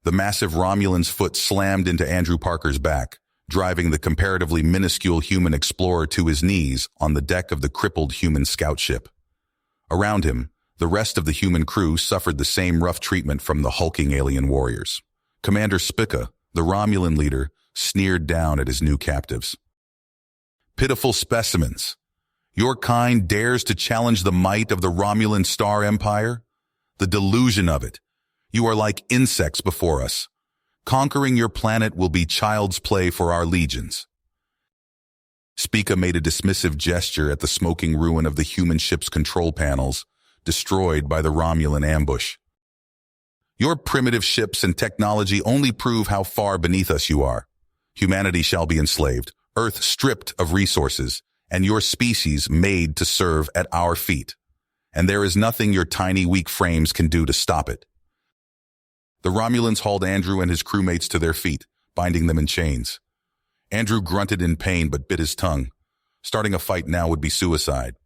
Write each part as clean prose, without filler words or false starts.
The massive Romulan's foot slammed into Andrew Parker's back, driving the comparatively minuscule human explorer to his knees on the deck of the crippled human scout ship. Around him, the rest of the human crew suffered the same rough treatment from the hulking alien warriors. Commander Spica, the Romulan leader, sneered down at his new captives. "Pitiful specimens! Your kind dares to challenge the might of the Romulan Star Empire? The delusion of it! You are like insects before us. Conquering your planet will be child's play for our legions." Spica made a dismissive gesture at the smoking ruin of the human ship's control panels, destroyed by the Romulan ambush. "Your primitive ships and technology only prove how far beneath us you are. Humanity shall be enslaved, Earth stripped of resources, and your species made to serve at our feet. And there is nothing your tiny, weak frames can do to stop it." The Romulans hauled Andrew and his crewmates to their feet, binding them in chains. Andrew grunted in pain but bit his tongue. Starting a fight now would be suicide.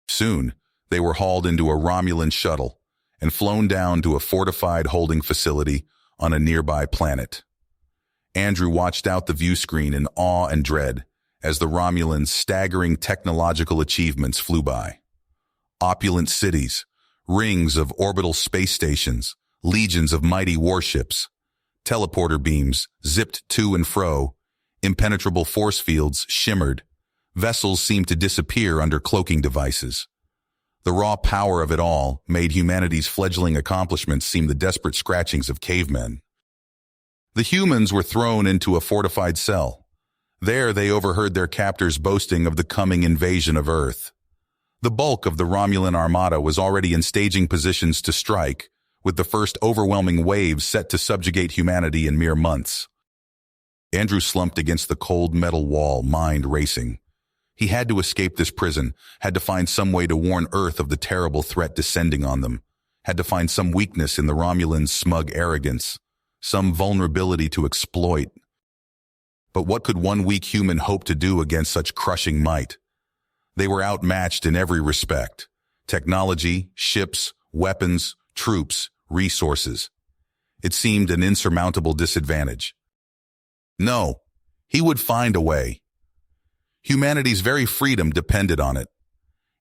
Soon, they were hauled into a Romulan shuttle and flown down to a fortified holding facility on a nearby planet. Andrew watched out the view screen in awe and dread as the Romulans' staggering technological achievements flew by. Opulent cities, rings of orbital space stations, legions of mighty warships, teleporter beams zipped to and fro, impenetrable force fields shimmered, vessels seemed to disappear under cloaking devices. The raw power of it all made humanity's fledgling accomplishments seem the desperate scratchings of cavemen. The humans were thrown into a fortified cell. There they overheard their captors boasting of the coming invasion of Earth. The bulk of the Romulan armada was already in staging positions to strike, with the first overwhelming waves set to subjugate humanity in mere months. Andrew slumped against the cold metal wall, mind racing. He had to escape this prison, had to find some way to warn Earth of the terrible threat descending on them, had to find some weakness in the Romulans' smug arrogance, some vulnerability to exploit. But what could one weak human hope to do against such crushing might? They were outmatched in every respect: technology, ships, weapons, troops, resources. It seemed an insurmountable disadvantage. No, he would find a way. Humanity's very freedom depended on it.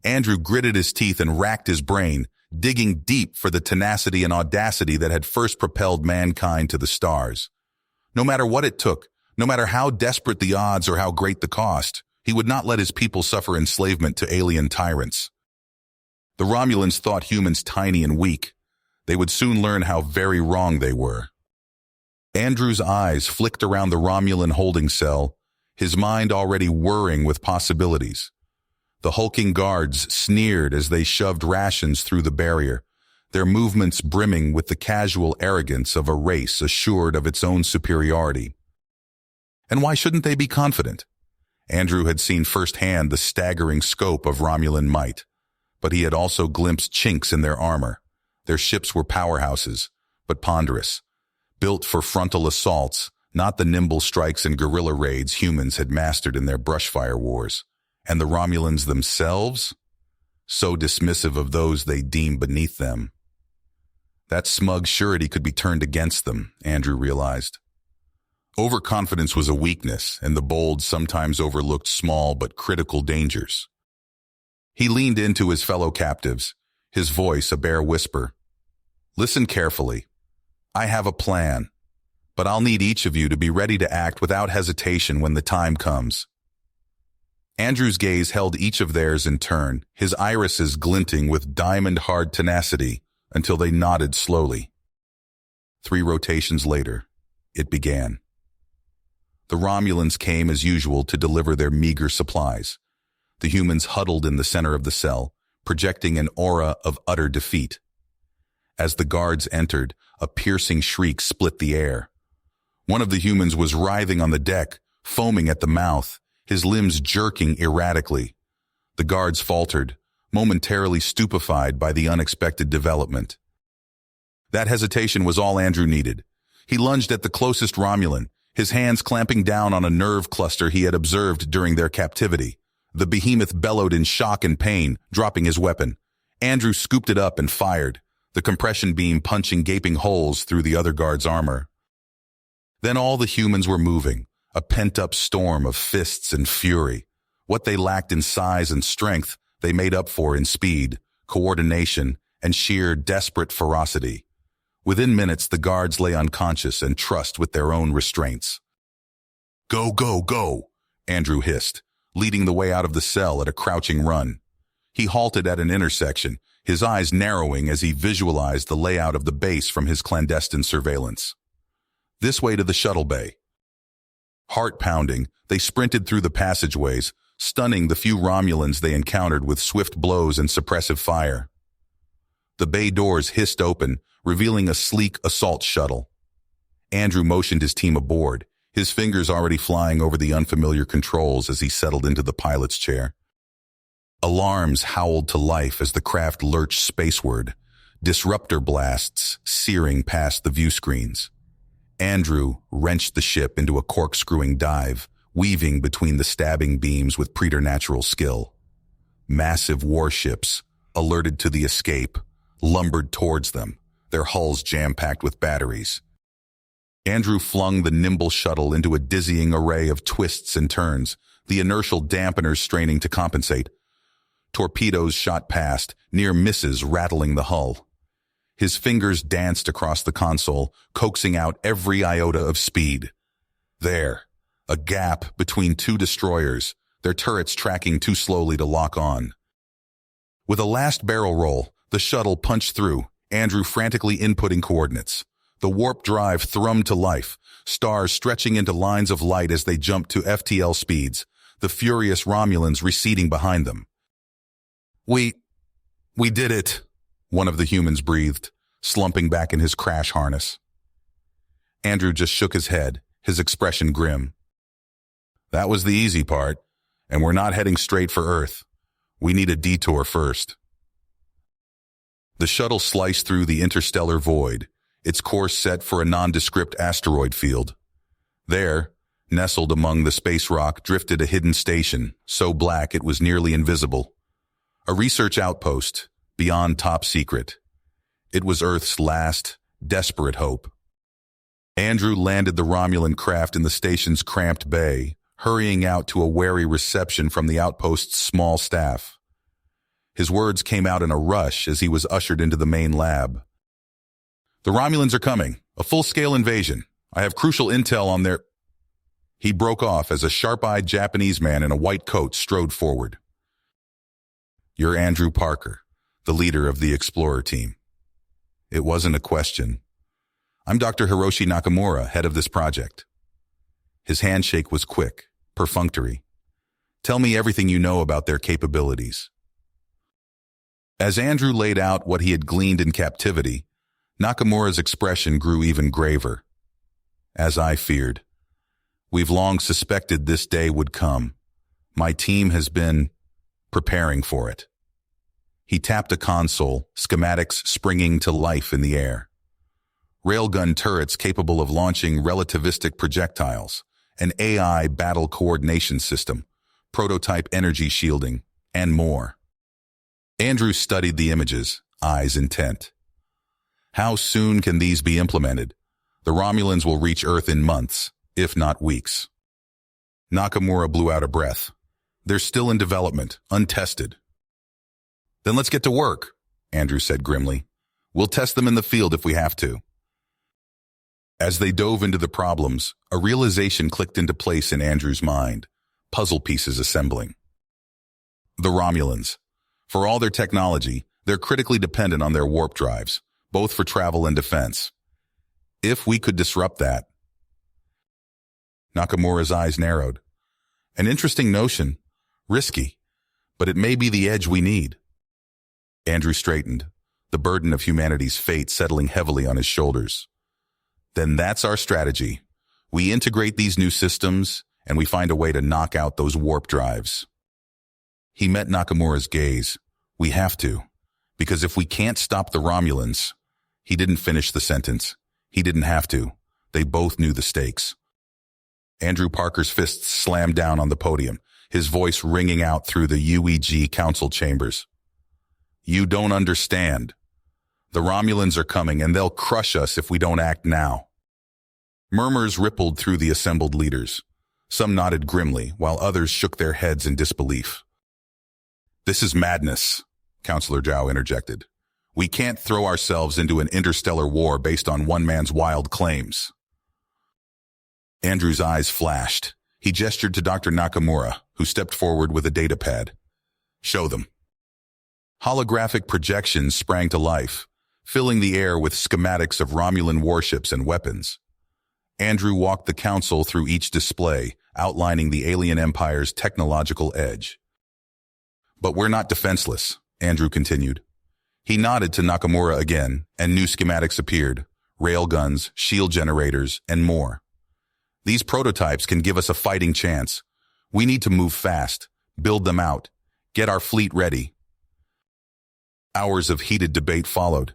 Andrew gritted his teeth and racked his brain, digging deep for the tenacity and audacity that had first propelled mankind to the stars. No matter what it took, no matter how desperate the odds or how great the cost, he would not let his people suffer enslavement to alien tyrants. The Romulans thought humans tiny and weak. They would soon learn how very wrong they were. Andrew's eyes flicked around the Romulan holding cell, his mind already whirring with possibilities. The hulking guards sneered as they shoved rations through the barrier, their movements brimming with the casual arrogance of a race assured of its own superiority. And why shouldn't they be confident? Andrew had seen firsthand the staggering scope of Romulan might, but he had also glimpsed chinks in their armor. Their ships were powerhouses, but ponderous, built for frontal assaults, not the nimble strikes and guerrilla raids humans had mastered in their brushfire wars. And the Romulans themselves? So dismissive of those they deemed beneath them. That smug surety could be turned against them, Andrew realized. Overconfidence was a weakness, and the bold sometimes overlooked small but critical dangers. He leaned into his fellow captives, his voice a bare whisper. "Listen carefully. I have a plan, but I'll need each of you to be ready to act without hesitation when the time comes." Andrew's gaze held each of theirs in turn, his irises glinting with diamond-hard tenacity until they nodded slowly. 3 rotations later, it began. The Romulans came as usual to deliver their meager supplies. The humans huddled in the center of the cell, projecting an aura of utter defeat. As the guards entered, a piercing shriek split the air. One of the humans was writhing on the deck, foaming at the mouth, his limbs jerking erratically. The guards faltered, momentarily stupefied by the unexpected development. That hesitation was all Andrew needed. He lunged at the closest Romulan, his hands clamping down on a nerve cluster he had observed during their captivity. The behemoth bellowed in shock and pain, dropping his weapon. Andrew scooped it up and fired. the compression beam punching gaping holes through the other guard's armor. Then all the humans were moving, a pent-up storm of fists and fury. What they lacked in size and strength, they made up for in speed, coordination, and sheer desperate ferocity. Within minutes, the guards lay unconscious and trussed with their own restraints. "Go, go, go," Andrew hissed, leading the way out of the cell at a crouching run. He halted at an intersection, his eyes narrowing as he visualized the layout of the base from his clandestine surveillance. This way to the shuttle bay. Heart pounding, they sprinted through the passageways, stunning the few Romulans they encountered with swift blows and suppressive fire. The bay doors hissed open, revealing a sleek assault shuttle. Andrew motioned his team aboard, his fingers already flying over the unfamiliar controls as he settled into the pilot's chair. Alarms howled to life as the craft lurched spaceward, disruptor blasts searing past the view screens. Andrew wrenched the ship into a corkscrewing dive, weaving between the stabbing beams with preternatural skill. Massive warships, alerted to the escape, lumbered towards them, their hulls jam-packed with batteries. Andrew flung the nimble shuttle into a dizzying array of twists and turns, the inertial dampeners straining to compensate. Torpedoes shot past, near misses rattling the hull. His fingers danced across the console, coaxing out every iota of speed. There, a gap between two destroyers, their turrets tracking too slowly to lock on. With a last barrel roll, the shuttle punched through, Andrew frantically inputting coordinates. The warp drive thrummed to life, stars stretching into lines of light as they jumped to FTL speeds, the furious Romulans receding behind them. We did it," one of the humans breathed, slumping back in his crash harness. Andrew just shook his head, his expression grim. "That was the easy part, and we're not heading straight for Earth. We need a detour first." The shuttle sliced through the interstellar void, its course set for a nondescript asteroid field. There, nestled among the space rock, drifted a hidden station, so black it was nearly invisible. A research outpost, beyond top secret. It was Earth's last, desperate hope. Andrew landed the Romulan craft in the station's cramped bay, hurrying out to a wary reception from the outpost's small staff. His words came out in a rush as he was ushered into the main lab. "The Romulans are coming. A full-scale invasion. I have crucial intel on their—" He broke off as a sharp-eyed Japanese man in a white coat strode forward. "You're Andrew Parker, the leader of the Explorer team." It wasn't a question. "I'm Dr. Hiroshi Nakamura, head of this project." His handshake was quick, perfunctory. "Tell me everything you know about their capabilities." As Andrew laid out what he had gleaned in captivity, Nakamura's expression grew even graver. "As I feared. We've long suspected this day would come. My team has been preparing for it." He tapped a console, schematics springing to life in the air. Railgun turrets capable of launching relativistic projectiles, an AI battle coordination system, prototype energy shielding, and more. Andrew studied the images, eyes intent. How soon can these be implemented? The Romulans will reach Earth in months, if not weeks. Nakamura blew out a breath. "They're still in development, untested." "Then let's get to work," Andrew said grimly. "We'll test them in the field if we have to." As they dove into the problems, a realization clicked into place in Andrew's mind, puzzle pieces assembling. The Romulans. For all their technology, they're critically dependent on their warp drives, both for travel and defense. If we could disrupt that— Nakamura's eyes narrowed. "An interesting notion. Risky. But it may be the edge we need." Andrew straightened, the burden of humanity's fate settling heavily on his shoulders. "Then that's our strategy. We integrate these new systems, and we find a way to knock out those warp drives." He met Nakamura's gaze. "We have to. Because if we can't stop the Romulans—" He didn't finish the sentence. He didn't have to. They both knew the stakes. Andrew Parker's fists slammed down on the podium, his voice ringing out through the UEG council chambers. "You don't understand. The Romulans are coming, and they'll crush us if we don't act now. Murmurs rippled through the assembled leaders. Some nodded grimly, while others shook their heads in disbelief. "This is madness," Counselor Zhao interjected. "We can't throw ourselves into an interstellar war based on one man's wild claims." Andrew's eyes flashed. He gestured to Dr. Nakamura, who stepped forward with a datapad. "Show them." Holographic projections sprang to life, filling the air with schematics of Romulan warships and weapons. Andrew walked the council through each display, outlining the alien empire's technological edge. "But we're not defenseless," Andrew continued. He nodded to Nakamura again, and new schematics appeared: railguns, shield generators, and more. "These prototypes can give us a fighting chance. We need to move fast, build them out, get our fleet ready." Hours of heated debate followed.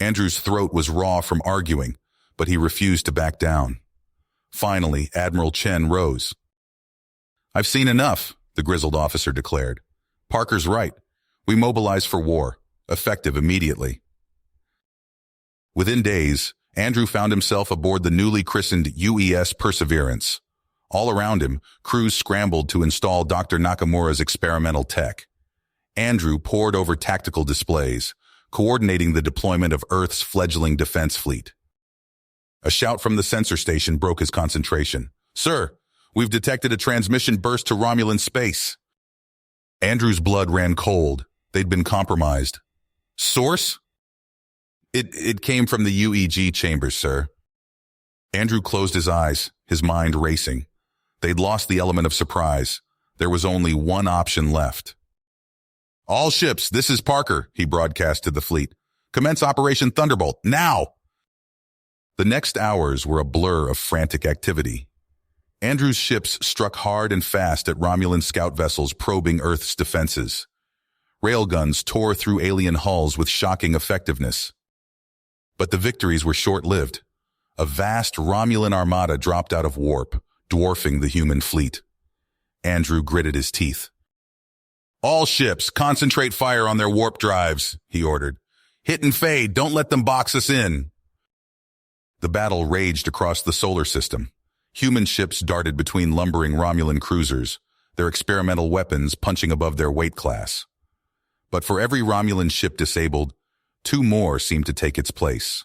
Andrew's throat was raw from arguing, but he refused to back down. Finally, Admiral Chen rose. "I've seen enough," the grizzled officer declared. "Parker's right. We mobilize for war, effective immediately." Within days, Andrew found himself aboard the newly christened UES Perseverance. All around him, crews scrambled to install Dr. Nakamura's experimental tech. Andrew pored over tactical displays, coordinating the deployment of Earth's fledgling defense fleet. A shout from the sensor station broke his concentration. "Sir, we've detected a transmission burst to Romulan space." Andrew's blood ran cold. They'd been compromised. "Source?" It came from the UEG chambers, sir." Andrew closed his eyes, his mind racing. They'd lost the element of surprise. There was only one option left. "All ships, this is Parker," he broadcast to the fleet. "Commence Operation Thunderbolt, now!" The next hours were a blur of frantic activity. Andrew's ships struck hard and fast at Romulan scout vessels probing Earth's defenses. Railguns tore through alien hulls with shocking effectiveness. But the victories were short-lived. A vast Romulan armada dropped out of warp, dwarfing the human fleet. Andrew gritted his teeth. "All ships, concentrate fire on their warp drives," he ordered. "Hit and fade, don't let them box us in." The battle raged across the solar system. Human ships darted between lumbering Romulan cruisers, their experimental weapons punching above their weight class. But for every Romulan ship disabled, 2 more seemed to take its place.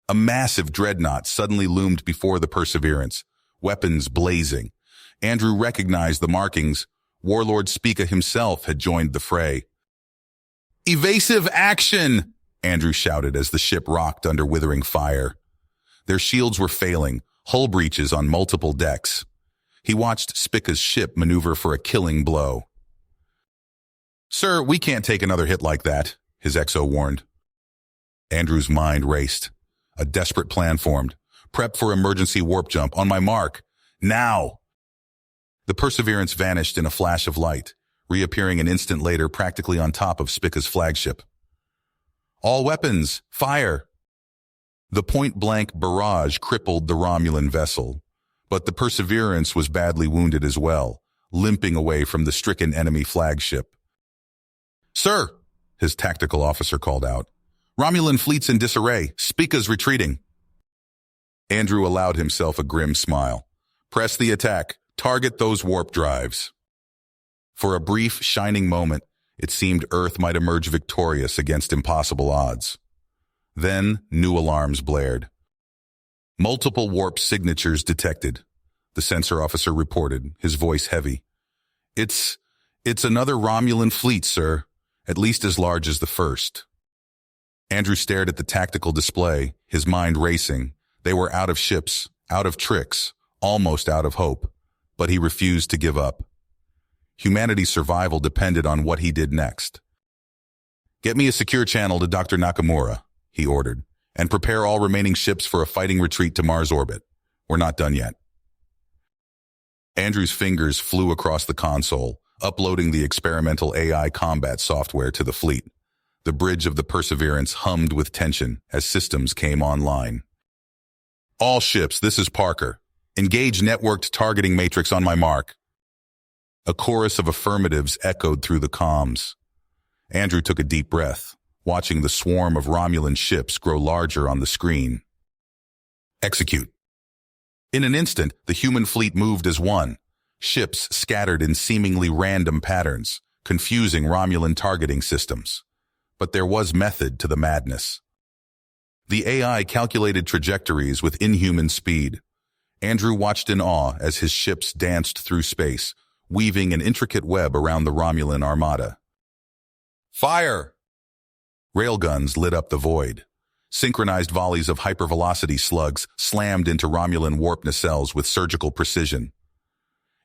A massive dreadnought suddenly loomed before the Perseverance, weapons blazing. Andrew recognized the markings. Warlord Spica himself had joined the fray. "Evasive action!" Andrew shouted as the ship rocked under withering fire. Their shields were failing, hull breaches on multiple decks. He watched Spica's ship maneuver for a killing blow. "Sir, we can't take another hit like that," his XO warned. Andrew's mind raced. A desperate plan formed. "Prep for emergency warp jump. On my mark. Now!" The Perseverance vanished in a flash of light, reappearing an instant later practically on top of Spica's flagship. "All weapons, fire!" The point-blank barrage crippled the Romulan vessel, but the Perseverance was badly wounded as well, limping away from the stricken enemy flagship. "Sir!" his tactical officer called out. "Romulan fleet's in disarray. Spica's retreating." Andrew allowed himself a grim smile. "Press the attack. Target those warp drives." For a brief, shining moment, it seemed Earth might emerge victorious against impossible odds. Then, new alarms blared. "Multiple warp signatures detected," the sensor officer reported, his voice heavy. It's another Romulan fleet, sir, at least as large as the first." Andrew stared at the tactical display, his mind racing. They were out of ships, out of tricks, almost out of hope, but he refused to give up. Humanity's survival depended on what he did next. "Get me a secure channel to Dr. Nakamura," he ordered, "and prepare all remaining ships for a fighting retreat to Mars orbit. We're not done yet." Andrew's fingers flew across the console, uploading the experimental AI combat software to the fleet. The bridge of the Perseverance hummed with tension as systems came online. "All ships, this is Parker. Engage networked targeting matrix on my mark." A chorus of affirmatives echoed through the comms. Andrew took a deep breath. watching the swarm of Romulan ships grow larger on the screen. Execute. In an instant, the human fleet moved as one, ships scattered in seemingly random patterns, confusing Romulan targeting systems. But there was method to the madness. The AI calculated trajectories with inhuman speed. Andrew watched in awe as his ships danced through space, weaving an intricate web around the Romulan armada. Fire! Railguns lit up the void. Synchronized volleys of hypervelocity slugs slammed into Romulan warp nacelles with surgical precision.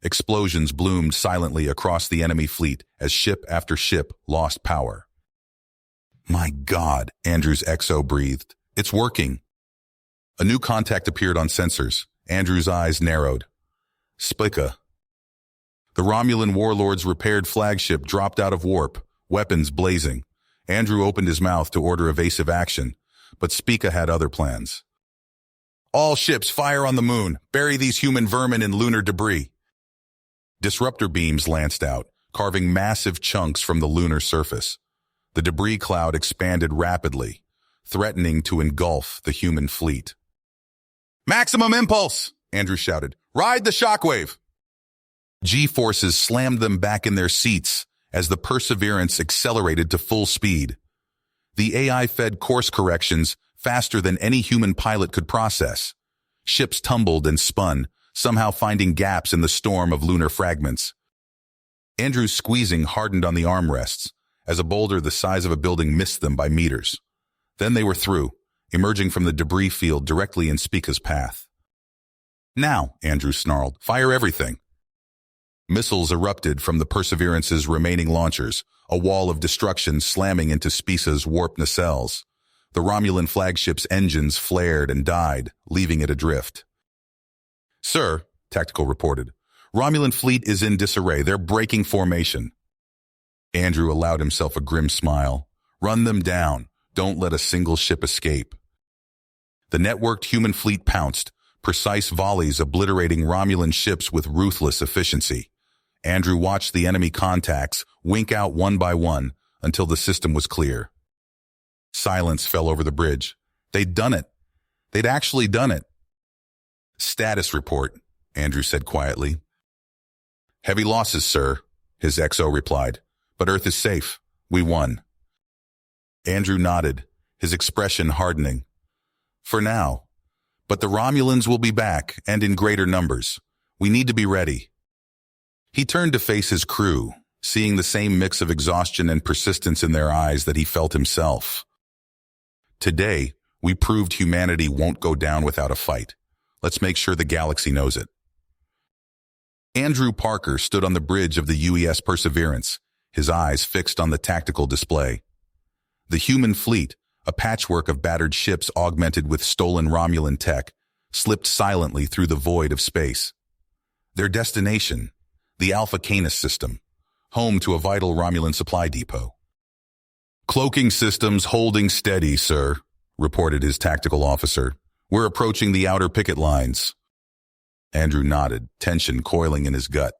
Explosions bloomed silently across the enemy fleet as ship after ship lost power. My God, Andrew's XO breathed. It's working. A new contact appeared on sensors. Andrew's eyes narrowed. Spica. The Romulan warlord's repaired flagship dropped out of warp, weapons blazing. Andrew opened his mouth to order evasive action, but Spica had other plans. All ships fire on the moon. Bury these human vermin in lunar debris. Disruptor beams lanced out, carving massive chunks from the lunar surface. The debris cloud expanded rapidly, threatening to engulf the human fleet. Maximum impulse! Andrew shouted. Ride the shockwave! G-forces slammed them back in their seats as the Perseverance accelerated to full speed. The AI fed course corrections faster than any human pilot could process. Ships tumbled and spun, somehow finding gaps in the storm of lunar fragments. Andrew's squeezing hardened on the armrests, as a boulder the size of a building missed them by meters. Then they were through, emerging from the debris field directly in Spica's path. Now, Andrew snarled, fire everything. Missiles erupted from the Perseverance's remaining launchers, a wall of destruction slamming into Spica's warp nacelles. The Romulan flagship's engines flared and died, leaving it adrift. Sir, Tactical reported, Romulan fleet is in disarray. They're breaking formation. Andrew allowed himself a grim smile. Run them down. Don't let a single ship escape. The networked human fleet pounced, precise volleys obliterating Romulan ships with ruthless efficiency. Andrew watched the enemy contacts wink out one by one until the system was clear. Silence fell over the bridge. They'd done it. They'd actually done it. Status report, Andrew said quietly. Heavy losses, sir, his XO replied. But Earth is safe. We won. Andrew nodded, his expression hardening. For now. But the Romulans will be back, and in greater numbers. We need to be ready. He turned to face his crew, seeing the same mix of exhaustion and persistence in their eyes that he felt himself. Today, we proved humanity won't go down without a fight. Let's make sure the galaxy knows it. Andrew Parker stood on the bridge of the UES Perseverance, his eyes fixed on the tactical display. The human fleet, a patchwork of battered ships augmented with stolen Romulan tech, slipped silently through the void of space. Their destination, the Alpha Canis system, home to a vital Romulan supply depot. Cloaking systems holding steady, sir, reported his tactical officer. We're approaching the outer picket lines. Andrew nodded, tension coiling in his gut.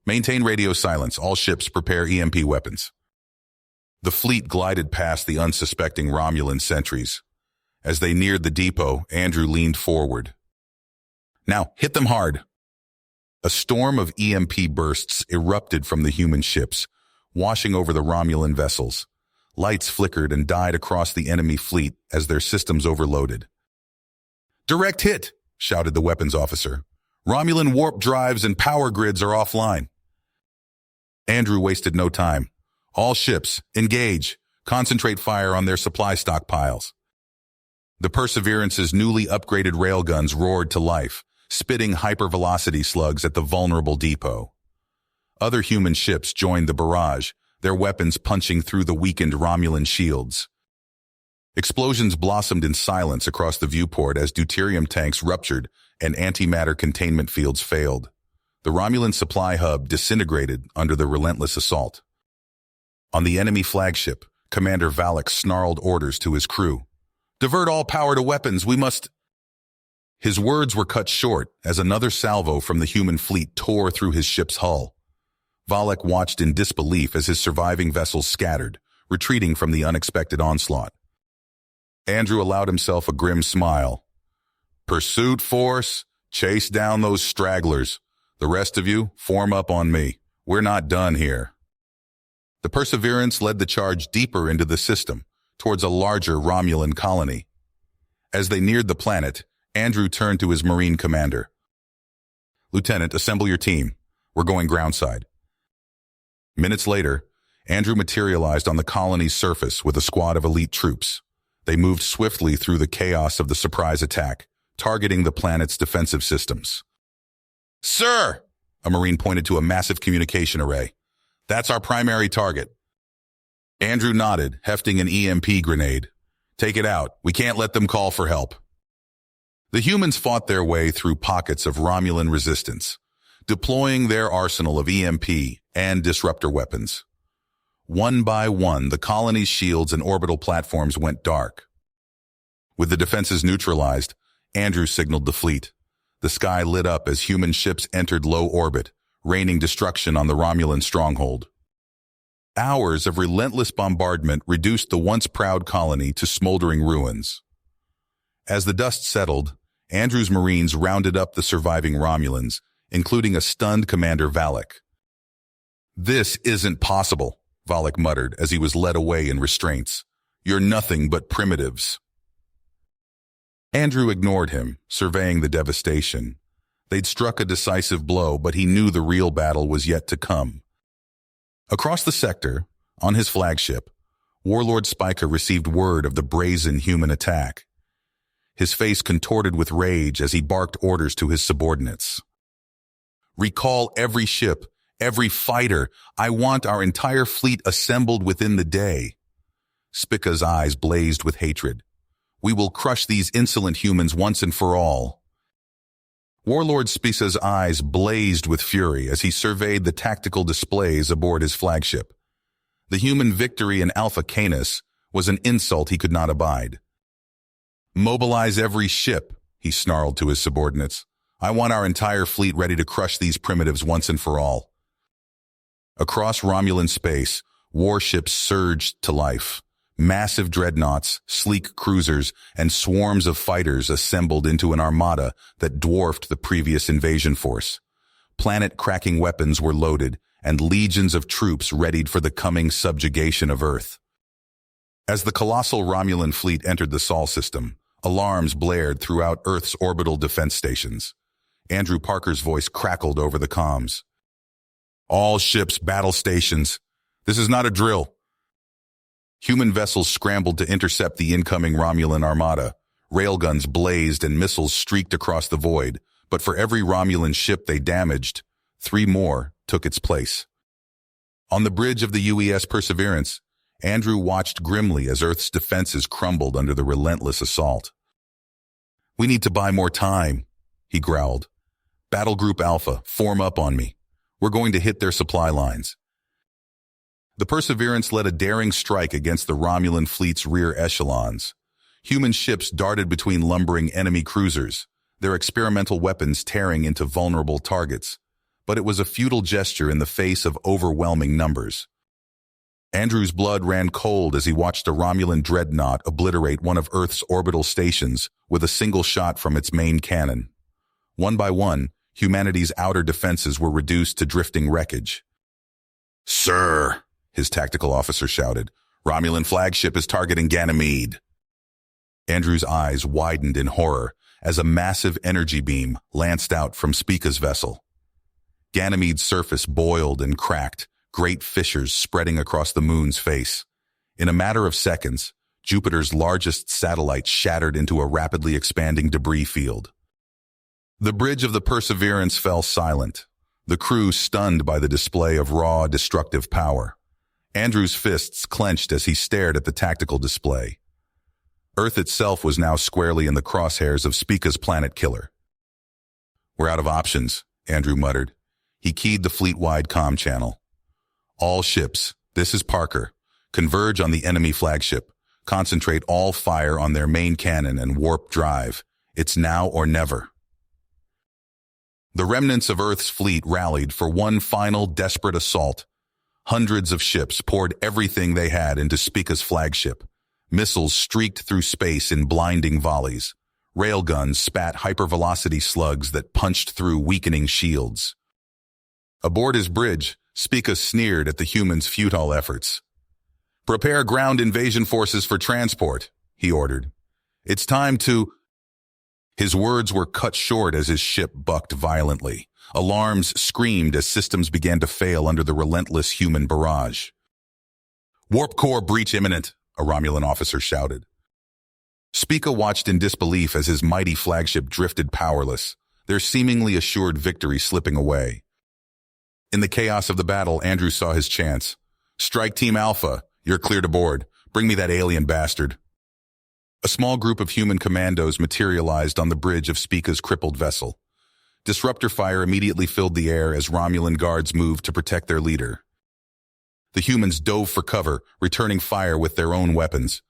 Maintain radio silence. All ships prepare EMP weapons. The fleet glided past the unsuspecting Romulan sentries. As they neared the depot, Andrew leaned forward. Now, hit them hard. A storm of EMP bursts erupted from the human ships, washing over the Romulan vessels. Lights flickered and died across the enemy fleet as their systems overloaded. Direct hit, shouted the weapons officer. Romulan warp drives and power grids are offline. Andrew wasted no time. All ships, engage. Concentrate fire on their supply stockpiles. The Perseverance's newly upgraded railguns roared to life, spitting hypervelocity slugs at the vulnerable depot. Other human ships joined the barrage, their weapons punching through the weakened Romulan shields. Explosions blossomed in silence across the viewport as deuterium tanks ruptured and antimatter containment fields failed. The Romulan supply hub disintegrated under the relentless assault. On the enemy flagship, Commander Valak snarled orders to his crew. Divert all power to weapons, we must... His words were cut short as another salvo from the human fleet tore through his ship's hull. Valak watched in disbelief as his surviving vessels scattered, retreating from the unexpected onslaught. Andrew allowed himself a grim smile. "Pursuit force, chase down those stragglers. The rest of you, form up on me. We're not done here." The Perseverance led the charge deeper into the system, towards a larger Romulan colony. As they neared the planet, Andrew turned to his Marine commander. "Lieutenant, assemble your team. We're going groundside." Minutes later, Andrew materialized on the colony's surface with a squad of elite troops. They moved swiftly through the chaos of the surprise attack, targeting the planet's defensive systems. "Sir!" A Marine pointed to a massive communication array. "That's our primary target." Andrew nodded, hefting an EMP grenade. "Take it out. We can't let them call for help." The humans fought their way through pockets of Romulan resistance, deploying their arsenal of EMP and disruptor weapons. One by one, the colony's shields and orbital platforms went dark. With the defenses neutralized, Andrew signaled the fleet. The sky lit up as human ships entered low orbit, raining destruction on the Romulan stronghold. Hours of relentless bombardment reduced the once proud colony to smoldering ruins. As the dust settled, Andrew's Marines rounded up the surviving Romulans, including a stunned Commander Valak. "This isn't possible," Valak muttered as he was led away in restraints. "You're nothing but primitives." Andrew ignored him, surveying the devastation. They'd struck a decisive blow, but he knew the real battle was yet to come. Across the sector, on his flagship, Warlord Spiker received word of the brazen human attack. His face contorted with rage as he barked orders to his subordinates. "Recall every ship, every fighter. I want our entire fleet assembled within the day." Spica's eyes blazed with hatred. "We will crush these insolent humans once and for all." Warlord Spica's eyes blazed with fury as he surveyed the tactical displays aboard his flagship. The human victory in Alpha Canis was an insult he could not abide. "Mobilize every ship," he snarled to his subordinates. "I want our entire fleet ready to crush these primitives once and for all." Across Romulan space, warships surged to life. Massive dreadnoughts, sleek cruisers, and swarms of fighters assembled into an armada that dwarfed the previous invasion force. Planet-cracking weapons were loaded, and legions of troops readied for the coming subjugation of Earth. As the colossal Romulan fleet entered the Sol system, alarms blared throughout Earth's orbital defense stations. Andrew Parker's voice crackled over the comms. "All ships, battle stations. This is not a drill." Human vessels scrambled to intercept the incoming Romulan armada. Railguns blazed and missiles streaked across the void, but for every Romulan ship they damaged, 3 more took its place. On the bridge of the UES Perseverance, Andrew watched grimly as Earth's defenses crumbled under the relentless assault. "We need to buy more time," he growled. "Battle Group Alpha, form up on me. We're going to hit their supply lines." The Perseverance led a daring strike against the Romulan fleet's rear echelons. Human ships darted between lumbering enemy cruisers, their experimental weapons tearing into vulnerable targets. But it was a futile gesture in the face of overwhelming numbers. Andrew's blood ran cold as he watched a Romulan dreadnought obliterate one of Earth's orbital stations with a single shot from its main cannon. One by one, humanity's outer defenses were reduced to drifting wreckage. "Sir," his tactical officer shouted, "Romulan flagship is targeting Ganymede." Andrew's eyes widened in horror as a massive energy beam lanced out from Spica's vessel. Ganymede's surface boiled and cracked, great fissures spreading across the moon's face. In a matter of seconds, Jupiter's largest satellite shattered into a rapidly expanding debris field. The bridge of the Perseverance fell silent, the crew stunned by the display of raw, destructive power. Andrew's fists clenched as he stared at the tactical display. Earth itself was now squarely in the crosshairs of Spica's planet killer. "We're out of options," Andrew muttered. He keyed the fleet-wide comm channel. "All ships, this is Parker. Converge on the enemy flagship. Concentrate all fire on their main cannon and warp drive. It's now or never." The remnants of Earth's fleet rallied for one final desperate assault. Hundreds of ships poured everything they had into Spica's flagship. Missiles streaked through space in blinding volleys. Railguns spat hypervelocity slugs that punched through weakening shields. Aboard his bridge, Spica sneered at the humans' futile efforts. "Prepare ground invasion forces for transport," he ordered. "It's time to—" His words were cut short as his ship bucked violently. Alarms screamed as systems began to fail under the relentless human barrage. "Warp core breach imminent," a Romulan officer shouted. Spica watched in disbelief as his mighty flagship drifted powerless, their seemingly assured victory slipping away. In the chaos of the battle, Andrew saw his chance. "Strike Team Alpha, you're clear to board. Bring me that alien bastard." A small group of human commandos materialized on the bridge of Spica's crippled vessel. Disruptor fire immediately filled the air as Romulan guards moved to protect their leader. The humans dove for cover, returning fire with their own weapons.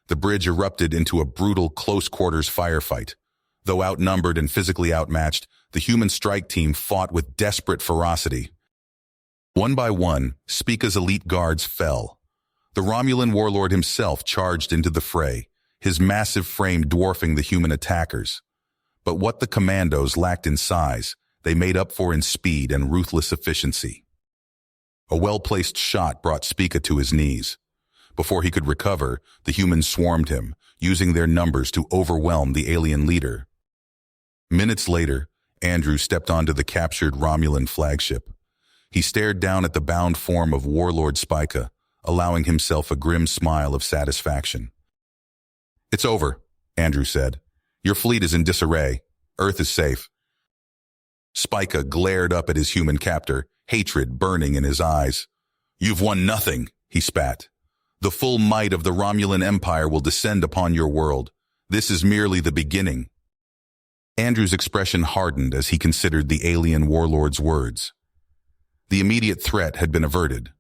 The bridge erupted into a brutal, close-quarters firefight. Though outnumbered and physically outmatched, the human strike team fought with desperate ferocity. One by one, Spica's elite guards fell. The Romulan warlord himself charged into the fray, his massive frame dwarfing the human attackers. But what the commandos lacked in size, they made up for in speed and ruthless efficiency. A well-placed shot brought Spica to his knees. Before he could recover, the humans swarmed him, using their numbers to overwhelm the alien leader. Minutes later, Andrew stepped onto the captured Romulan flagship. He stared down at the bound form of Warlord Spica, allowing himself a grim smile of satisfaction. "It's over," Andrew said. "Your fleet is in disarray. Earth is safe." Spica glared up at his human captor, hatred burning in his eyes. "You've won nothing," he spat. "The full might of the Romulan Empire will descend upon your world. This is merely the beginning." Andrew's expression hardened as he considered the alien warlord's words. The immediate threat had been averted,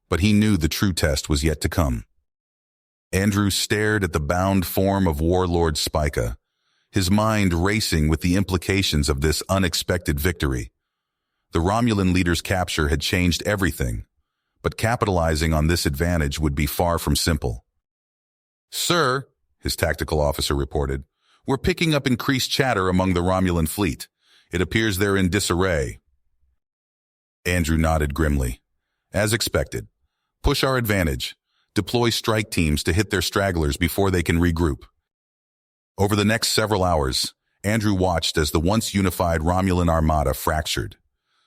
but he knew the true test was yet to come. Andrew stared at the bound form of Warlord Spica, his mind racing with the implications of this unexpected victory. The Romulan leader's capture had changed everything, but capitalizing on this advantage would be far from simple. "Sir," his tactical officer reported, "we're picking up increased chatter among the Romulan fleet. It appears they're in disarray." Andrew nodded grimly. "As expected. Push our advantage. Deploy strike teams to hit their stragglers before they can regroup." Over the next several hours, Andrew watched as the once unified Romulan armada fractured.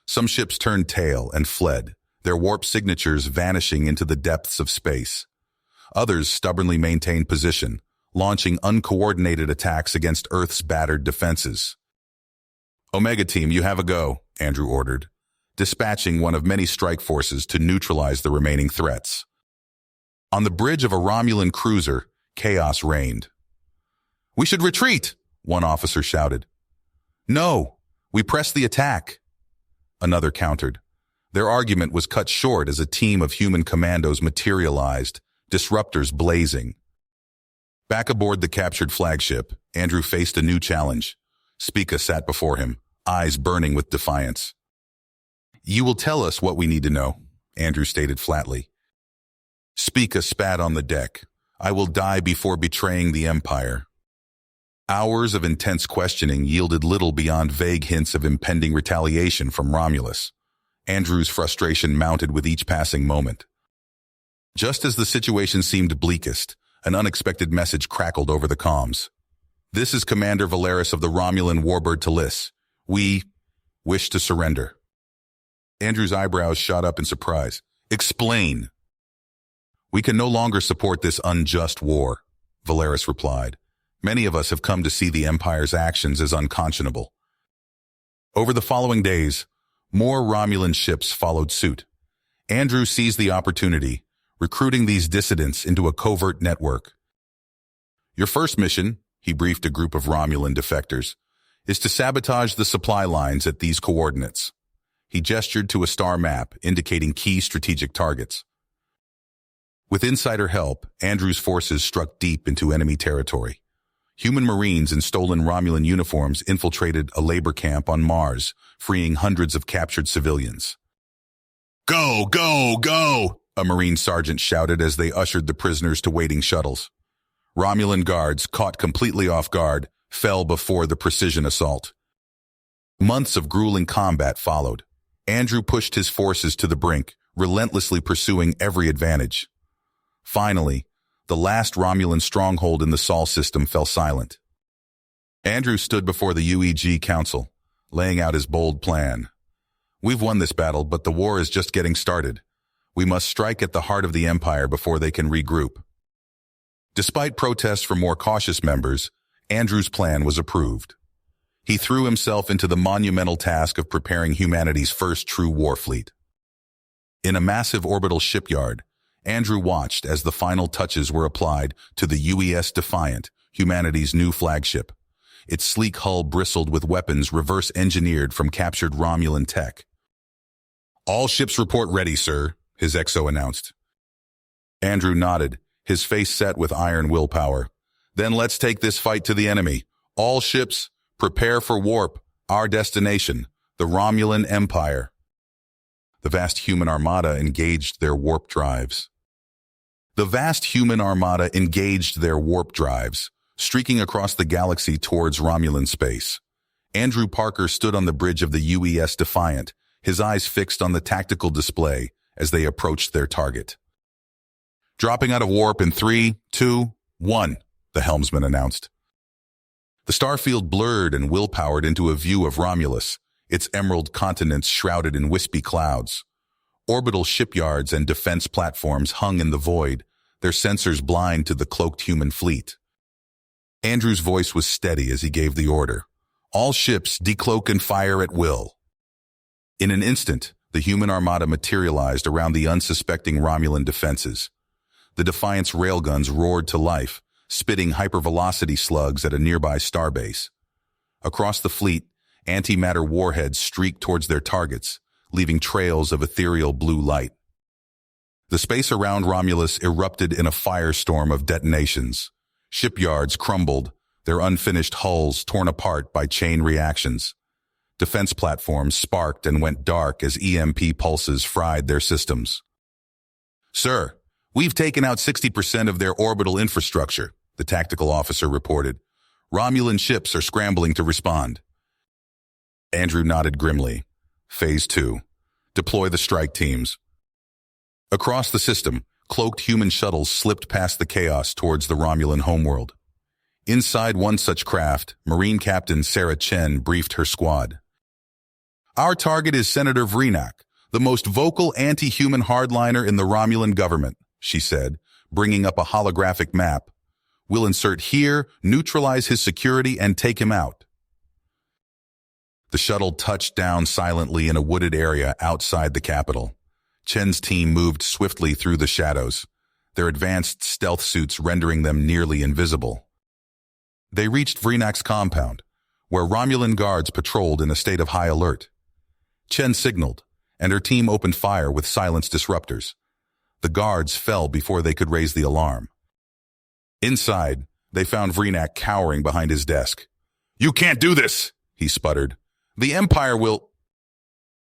Some ships turned tail and fled, their warp signatures vanishing into the depths of space. Others stubbornly maintained position, launching uncoordinated attacks against Earth's battered defenses. "Omega Team, you have a go," Andrew ordered, dispatching one of many strike forces to neutralize the remaining threats. On the bridge of a Romulan cruiser, chaos reigned. "We should retreat," one officer shouted. "No, we press the attack," another countered. Their argument was cut short as a team of human commandos materialized, disruptors blazing. Back aboard the captured flagship, Andrew faced a new challenge. Spica sat before him, eyes burning with defiance. "You will tell us what we need to know," Andrew stated flatly. Spica spat on the deck. "I will die before betraying the Empire." Hours of intense questioning yielded little beyond vague hints of impending retaliation from Romulus. Andrew's frustration mounted with each passing moment. Just as the situation seemed bleakest, an unexpected message crackled over the comms. "This is Commander Valeris of the Romulan warbird Talis. We wish to surrender." Andrew's eyebrows shot up in surprise. "Explain." "We can no longer support this unjust war," Valeris replied. "Many of us have come to see the Empire's actions as unconscionable." Over the following days, more Romulan ships followed suit. Andrew seized the opportunity, recruiting these dissidents into a covert network. "Your first mission," he briefed a group of Romulan defectors, "is to sabotage the supply lines at these coordinates." He gestured to a star map indicating key strategic targets. With insider help, Andrew's forces struck deep into enemy territory. Human Marines in stolen Romulan uniforms infiltrated a labor camp on Mars, freeing hundreds of captured civilians. Go, go, go! A Marine sergeant shouted as they ushered the prisoners to waiting shuttles. Romulan guards, caught completely off guard, fell before the precision assault. Months of grueling combat followed. Andrew pushed his forces to the brink, relentlessly pursuing every advantage. Finally, the last Romulan stronghold in the Sol system fell silent. Andrew stood before the UEG Council, laying out his bold plan. We've won this battle, but the war is just getting started. We must strike at the heart of the Empire before they can regroup. Despite protests from more cautious members, Andrew's plan was approved. He threw himself into the monumental task of preparing humanity's first true war fleet. In a massive orbital shipyard, Andrew watched as the final touches were applied to the UES Defiant, humanity's new flagship. Its sleek hull bristled with weapons reverse-engineered from captured Romulan tech. "All ships report ready, sir," his XO announced. Andrew nodded, his face set with iron willpower. "Then let's take this fight to the enemy. All ships, prepare for warp. Our destination, the Romulan Empire." The vast human armada engaged their warp drives. Streaking across the galaxy towards Romulan space. Andrew Parker stood on the bridge of the UES Defiant, his eyes fixed on the tactical display as they approached their target. "Dropping out of warp in 3, 2, 1, the helmsman announced. The starfield blurred and will-powered into a view of Romulus, its emerald continents shrouded in wispy clouds. Orbital shipyards and defense platforms hung in the void, their sensors blind to the cloaked human fleet. Andrew's voice was steady as he gave the order. "All ships, decloak and fire at will." In an instant, the human armada materialized around the unsuspecting Romulan defenses. The Defiant's railguns roared to life, spitting hypervelocity slugs at a nearby starbase. Across the fleet, antimatter warheads streaked towards their targets, leaving trails of ethereal blue light. The space around Romulus erupted in a firestorm of detonations. Shipyards crumbled, their unfinished hulls torn apart by chain reactions. Defense platforms sparked and went dark as EMP pulses fried their systems. "Sir, we've taken out 60% of their orbital infrastructure," the tactical officer reported. "Romulan ships are scrambling to respond." Andrew nodded grimly. Phase 2. Deploy the strike teams. Across the system, cloaked human shuttles slipped past the chaos towards the Romulan homeworld. Inside one such craft, Marine Captain Sarah Chen briefed her squad. "Our target is Senator Vreenak, the most vocal anti-human hardliner in the Romulan government," she said, bringing up a holographic map. "We'll insert here, neutralize his security, and take him out." The shuttle touched down silently in a wooded area outside the capital. Chen's team moved swiftly through the shadows, their advanced stealth suits rendering them nearly invisible. They reached Vreenak's compound, where Romulan guards patrolled in a state of high alert. Chen signaled, and her team opened fire with silenced disruptors. The guards fell before they could raise the alarm. Inside, they found Vreenak cowering behind his desk. "You can't do this," he sputtered. "The Empire will—"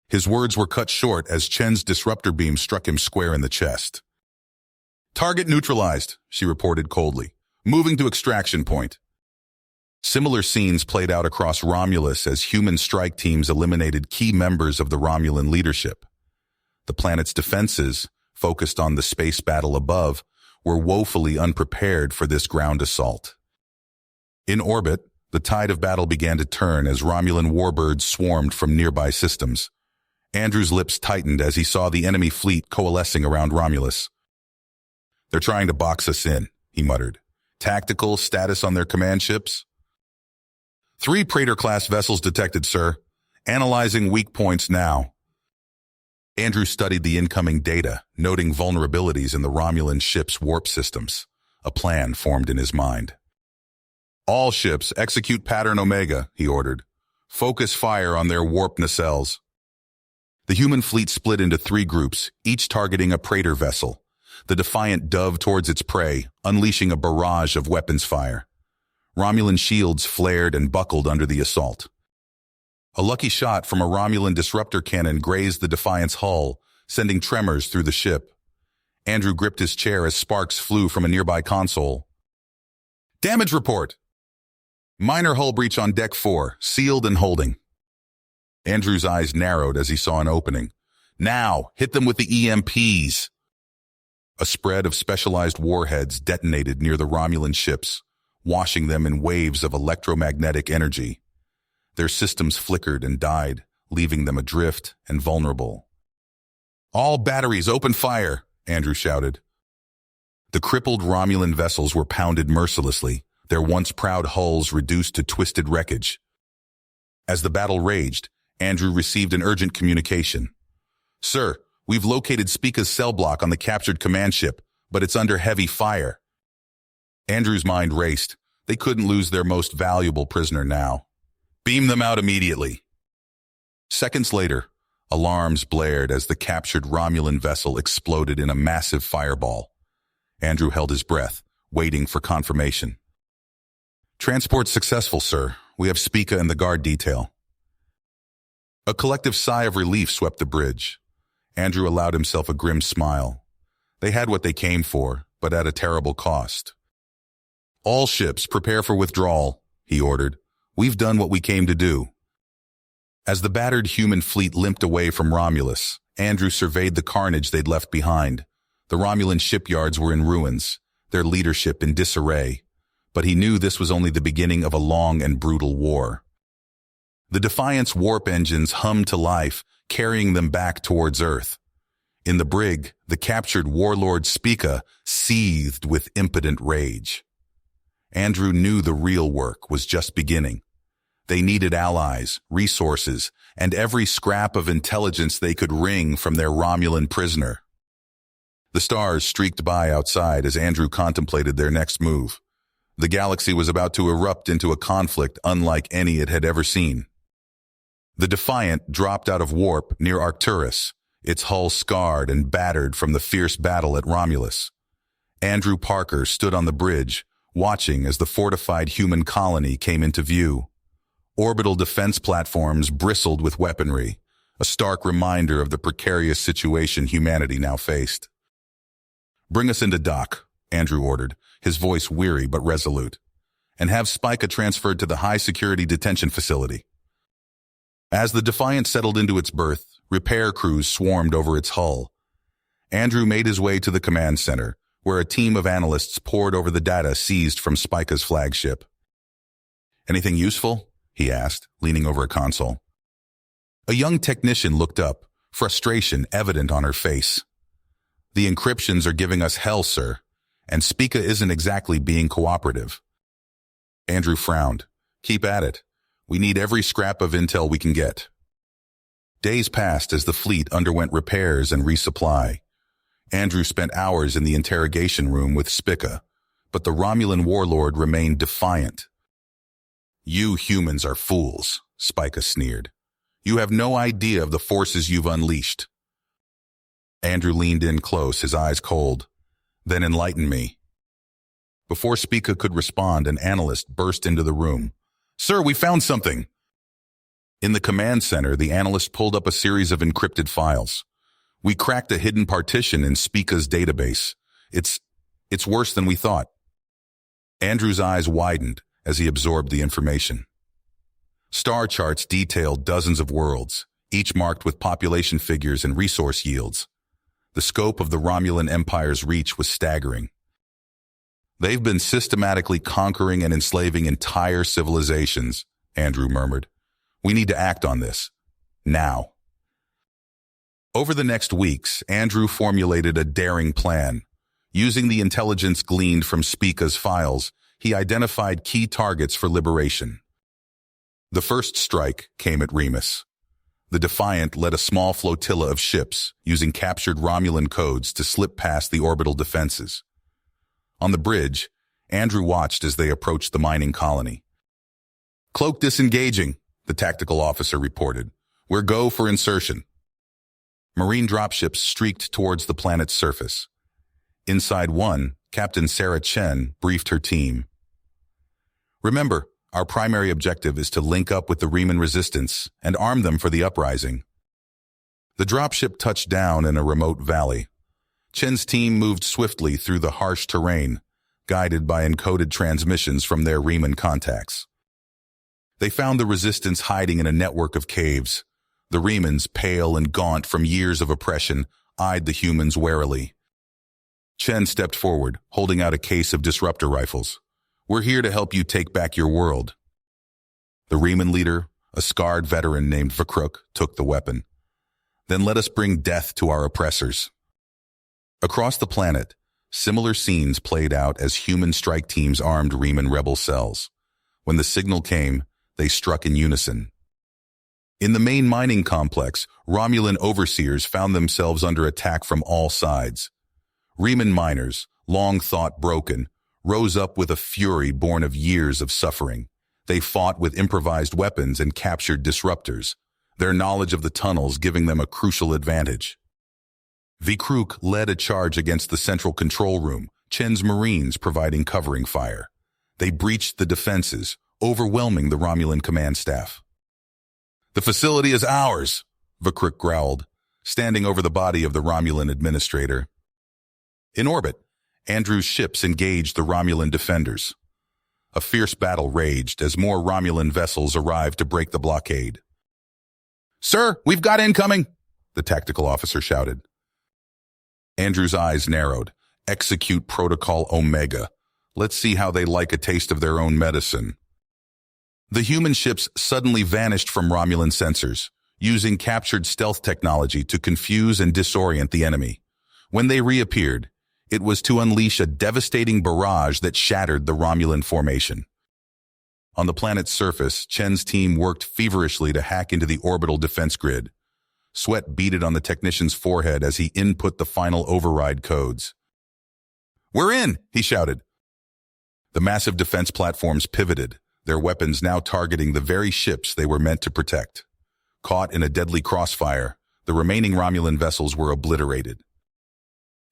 His words were cut short as Chen's disruptor beam struck him square in the chest. "Target neutralized," she reported coldly. "Moving to extraction point." Similar scenes played out across Romulus as human strike teams eliminated key members of the Romulan leadership. The planet's defenses, focused on the space battle above, were woefully unprepared for this ground assault. In orbit, the tide of battle began to turn as Romulan warbirds swarmed from nearby systems. Andrew's lips tightened as he saw the enemy fleet coalescing around Romulus. "They're trying to box us in," he muttered. "Tactical status on their command ships?" 3 Praetor-class vessels detected, sir. Analyzing weak points now." Andrew studied the incoming data, noting vulnerabilities in the Romulan ship's warp systems. A plan formed in his mind. "All ships, execute pattern Omega," he ordered. "Focus fire on their warp nacelles." The human fleet split into 3 groups, each targeting a Praetor vessel. The Defiant dove towards its prey, unleashing a barrage of weapons fire. Romulan shields flared and buckled under the assault. A lucky shot from a Romulan disruptor cannon grazed the Defiant's hull, sending tremors through the ship. Andrew gripped his chair as sparks flew from a nearby console. Damage report! Minor hull breach on Deck 4, sealed and holding. Andrew's eyes narrowed as he saw an opening. Now, hit them with the EMPs! A spread of specialized warheads detonated near the Romulan ships, washing them in waves of electromagnetic energy. Their systems flickered and died, leaving them adrift and vulnerable. All batteries, open fire! Andrew shouted. The crippled Romulan vessels were pounded mercilessly, their once proud hulls reduced to twisted wreckage. As the battle raged, Andrew received an urgent communication. Sir, we've located Spica's cell block on the captured command ship, but it's under heavy fire. Andrew's mind raced. They couldn't lose their most valuable prisoner now. Beam them out immediately. Seconds later, alarms blared as the captured Romulan vessel exploded in a massive fireball. Andrew held his breath, waiting for confirmation. Transport successful, sir. We have Spica and the guard detail. A collective sigh of relief swept the bridge. Andrew allowed himself a grim smile. They had what they came for, but at a terrible cost. All ships, prepare for withdrawal, he ordered. We've done what we came to do. As the battered human fleet limped away from Romulus, Andrew surveyed the carnage they'd left behind. The Romulan shipyards were in ruins, their leadership in disarray, but he knew this was only the beginning of a long and brutal war. The Defiant's warp engines hummed to life, carrying them back towards Earth. In the brig, the captured warlord Spica seethed with impotent rage. Andrew knew the real work was just beginning. They needed allies, resources, and every scrap of intelligence they could wring from their Romulan prisoner. The stars streaked by outside as Andrew contemplated their next move. The galaxy was about to erupt into a conflict unlike any it had ever seen. The Defiant dropped out of warp near Arcturus, its hull scarred and battered from the fierce battle at Romulus. Andrew Parker stood on the bridge, watching as the fortified human colony came into view. Orbital defense platforms bristled with weaponry, a stark reminder of the precarious situation humanity now faced. Bring us into dock, Andrew ordered, his voice weary but resolute, and have Spica transferred to the high-security detention facility. As the Defiant settled into its berth, repair crews swarmed over its hull. Andrew made his way to the command center, where a team of analysts pored over the data seized from Spica's flagship. Anything useful? He asked, leaning over a console. A young technician looked up, frustration evident on her face. The encryptions are giving us hell, sir, and Spica isn't exactly being cooperative. Andrew frowned. Keep at it. We need every scrap of intel we can get. Days passed as the fleet underwent repairs and resupply. Andrew spent hours in the interrogation room with Spica, but the Romulan warlord remained defiant. You humans are fools, Spica sneered. You have no idea of the forces you've unleashed. Andrew leaned in close, his eyes cold. Then enlighten me. Before Spica could respond, an analyst burst into the room. Sir, we found something. In the command center, the analyst pulled up a series of encrypted files. We cracked a hidden partition in Spica's database. It's worse than we thought. Andrew's eyes widened as he absorbed the information. Star charts detailed dozens of worlds, each marked with population figures and resource yields. The scope of the Romulan Empire's reach was staggering. They've been systematically conquering and enslaving entire civilizations, Andrew murmured. We need to act on this. Now. Over the next weeks, Andrew formulated a daring plan. Using the intelligence gleaned from Spica's files, he identified key targets for liberation. The first strike came at Remus. The Defiant led a small flotilla of ships, using captured Romulan codes to slip past the orbital defenses. On the bridge, Andrew watched as they approached the mining colony. Cloak disengaging, the tactical officer reported. We're go for insertion. Marine dropships streaked towards the planet's surface. Inside one, Captain Sarah Chen briefed her team. Remember, our primary objective is to link up with the Riemann resistance and arm them for the uprising. The dropship touched down in a remote valley. Chen's team moved swiftly through the harsh terrain, guided by encoded transmissions from their Riemann contacts. They found the resistance hiding in a network of caves. The Riemanns, pale and gaunt from years of oppression, eyed the humans warily. Chen stepped forward, holding out a case of disruptor rifles. "We're here to help you take back your world." The Riemann leader, a scarred veteran named Vakruk, took the weapon. "Then let us bring death to our oppressors." Across the planet, similar scenes played out as human strike teams armed Riemann rebel cells. When the signal came, they struck in unison. In the main mining complex, Romulan overseers found themselves under attack from all sides. Riemann miners, long thought broken, rose up with a fury born of years of suffering. They fought with improvised weapons and captured disruptors, their knowledge of the tunnels giving them a crucial advantage. Vakruk led a charge against the central control room, Chen's Marines providing covering fire. They breached the defenses, overwhelming the Romulan command staff. "The facility is ours," Vakruk growled, standing over the body of the Romulan administrator. In orbit, Andrew's ships engaged the Romulan defenders. A fierce battle raged as more Romulan vessels arrived to break the blockade. "Sir, we've got incoming!" the tactical officer shouted. Andrew's eyes narrowed. "Execute Protocol Omega. Let's see how they like a taste of their own medicine." The human ships suddenly vanished from Romulan sensors, using captured stealth technology to confuse and disorient the enemy. When they reappeared, it was to unleash a devastating barrage that shattered the Romulan formation. On the planet's surface, Chen's team worked feverishly to hack into the orbital defense grid. Sweat beaded on the technician's forehead as he input the final override codes. "We're in!" he shouted. The massive defense platforms pivoted, their weapons now targeting the very ships they were meant to protect. Caught in a deadly crossfire, the remaining Romulan vessels were obliterated.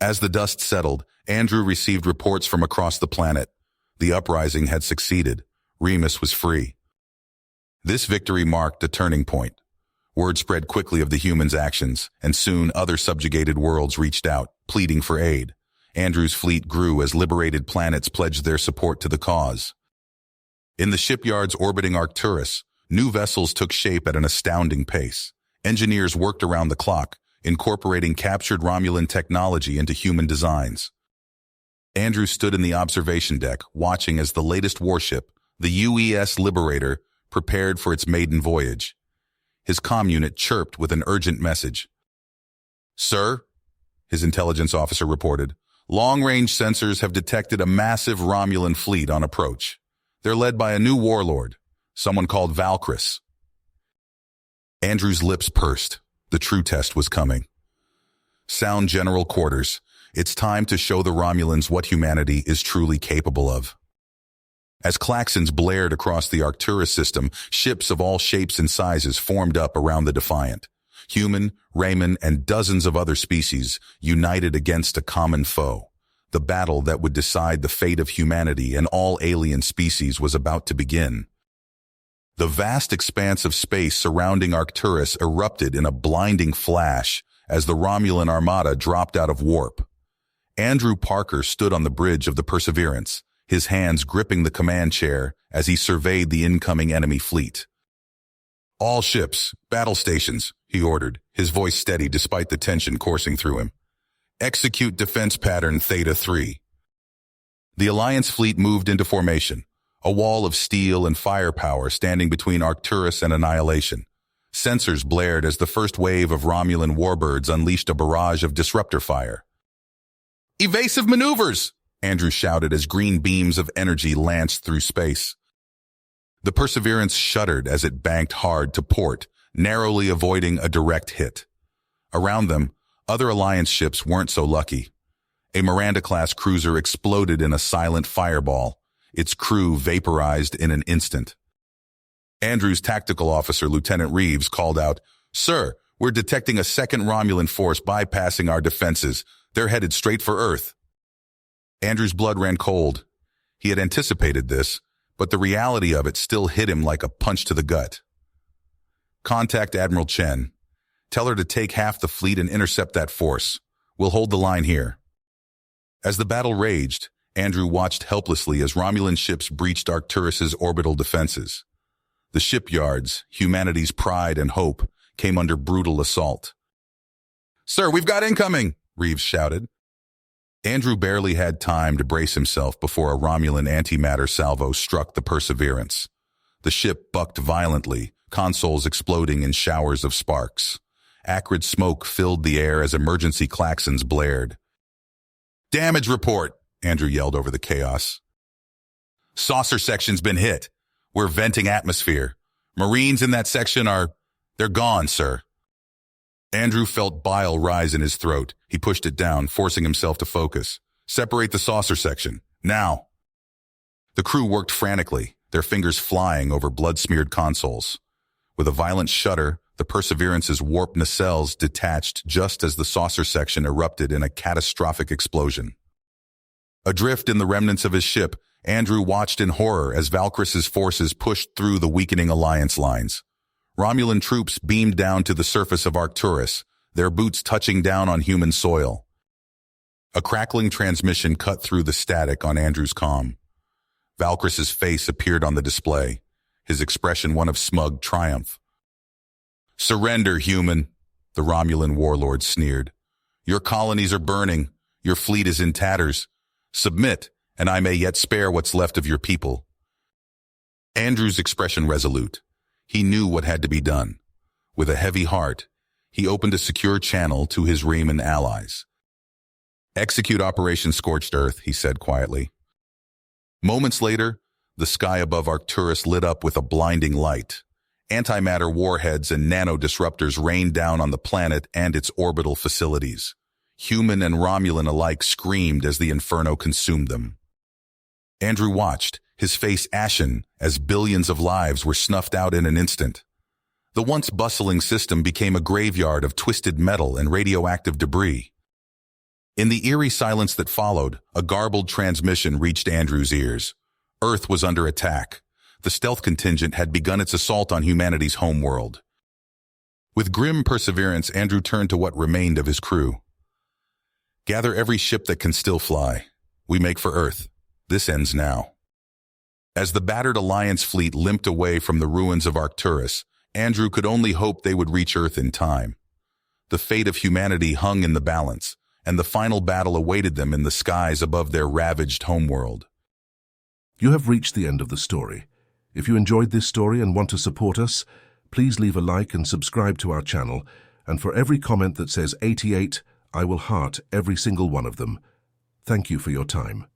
As the dust settled, Andrew received reports from across the planet. The uprising had succeeded. Remus was free. This victory marked a turning point. Word spread quickly of the humans' actions, and soon other subjugated worlds reached out, pleading for aid. Andrew's fleet grew as liberated planets pledged their support to the cause. In the shipyards orbiting Arcturus, new vessels took shape at an astounding pace. Engineers worked around the clock, incorporating captured Romulan technology into human designs. Andrew stood in the observation deck, watching as the latest warship, the UES Liberator, prepared for its maiden voyage. His comm unit chirped with an urgent message. "Sir," his intelligence officer reported, "long-range sensors have detected a massive Romulan fleet on approach. They're led by a new warlord, someone called Valkyris." Andrew's lips pursed. The true test was coming. "Sound general quarters. It's time to show the Romulans what humanity is truly capable of." As klaxons blared across the Arcturus system, ships of all shapes and sizes formed up around the Defiant. Human, Raymond, and dozens of other species united against a common foe. The battle that would decide the fate of humanity and all alien species was about to begin. The vast expanse of space surrounding Arcturus erupted in a blinding flash as the Romulan armada dropped out of warp. Andrew Parker stood on the bridge of the Perseverance, his hands gripping the command chair as he surveyed the incoming enemy fleet. "All ships, battle stations," he ordered, his voice steady despite the tension coursing through him. "Execute defense pattern Theta 3. The Alliance fleet moved into formation, a wall of steel and firepower standing between Arcturus and annihilation. Sensors blared as the first wave of Romulan warbirds unleashed a barrage of disruptor fire. "Evasive maneuvers!" Andrew shouted as green beams of energy lanced through space. The Perseverance shuddered as it banked hard to port, narrowly avoiding a direct hit. Around them, other Alliance ships weren't so lucky. A Miranda-class cruiser exploded in a silent fireball, its crew vaporized in an instant. Andrew's tactical officer, Lieutenant Reeves, called out, "Sir, we're detecting a second Romulan force bypassing our defenses. They're headed straight for Earth." Andrew's blood ran cold. He had anticipated this, but the reality of it still hit him like a punch to the gut. "Contact Admiral Chen. Tell her to take half the fleet and intercept that force. We'll hold the line here." As the battle raged, Andrew watched helplessly as Romulan ships breached Arcturus's orbital defenses. The shipyards, humanity's pride and hope, came under brutal assault. "Sir, we've got incoming!" Reeves shouted. Andrew barely had time to brace himself before a Romulan antimatter salvo struck the Perseverance. The ship bucked violently, consoles exploding in showers of sparks. Acrid smoke filled the air as emergency klaxons blared. "Damage report!" Andrew yelled over the chaos. "Saucer section's been hit. We're venting atmosphere. Marines in that section they're gone, sir." Andrew felt bile rise in his throat. He pushed it down, forcing himself to focus. "Separate the saucer section. Now!" The crew worked frantically, their fingers flying over blood-smeared consoles. With a violent shudder, the Perseverance's warped nacelles detached just as the saucer section erupted in a catastrophic explosion. Adrift in the remnants of his ship, Andrew watched in horror as Valkrys's forces pushed through the weakening alliance lines. Romulan troops beamed down to the surface of Arcturus, their boots touching down on human soil. A crackling transmission cut through the static on Andrew's comm. Valkrys's face appeared on the display, his expression one of smug triumph. "Surrender, human," the Romulan warlord sneered. "Your colonies are burning. Your fleet is in tatters. Submit, and I may yet spare what's left of your people." Andrew's expression resolute. He knew what had to be done. With a heavy heart, he opened a secure channel to his Riemann allies. "Execute Operation Scorched Earth," he said quietly. Moments later, the sky above Arcturus lit up with a blinding light. Antimatter warheads and nano-disruptors rained down on the planet and its orbital facilities. Human and Romulan alike screamed as the inferno consumed them. Andrew watched, his face ashen, as billions of lives were snuffed out in an instant. The once bustling system became a graveyard of twisted metal and radioactive debris. In the eerie silence that followed, a garbled transmission reached Andrew's ears. Earth was under attack. The stealth contingent had begun its assault on humanity's homeworld. With grim perseverance, Andrew turned to what remained of his crew. "Gather every ship that can still fly. We make for Earth. This ends now." As the battered Alliance fleet limped away from the ruins of Arcturus, Andrew could only hope they would reach Earth in time. The fate of humanity hung in the balance, and the final battle awaited them in the skies above their ravaged homeworld. You have reached the end of the story. If you enjoyed this story and want to support us, please leave a like and subscribe to our channel, and for every comment that says 88, I will heart every single one of them. Thank you for your time.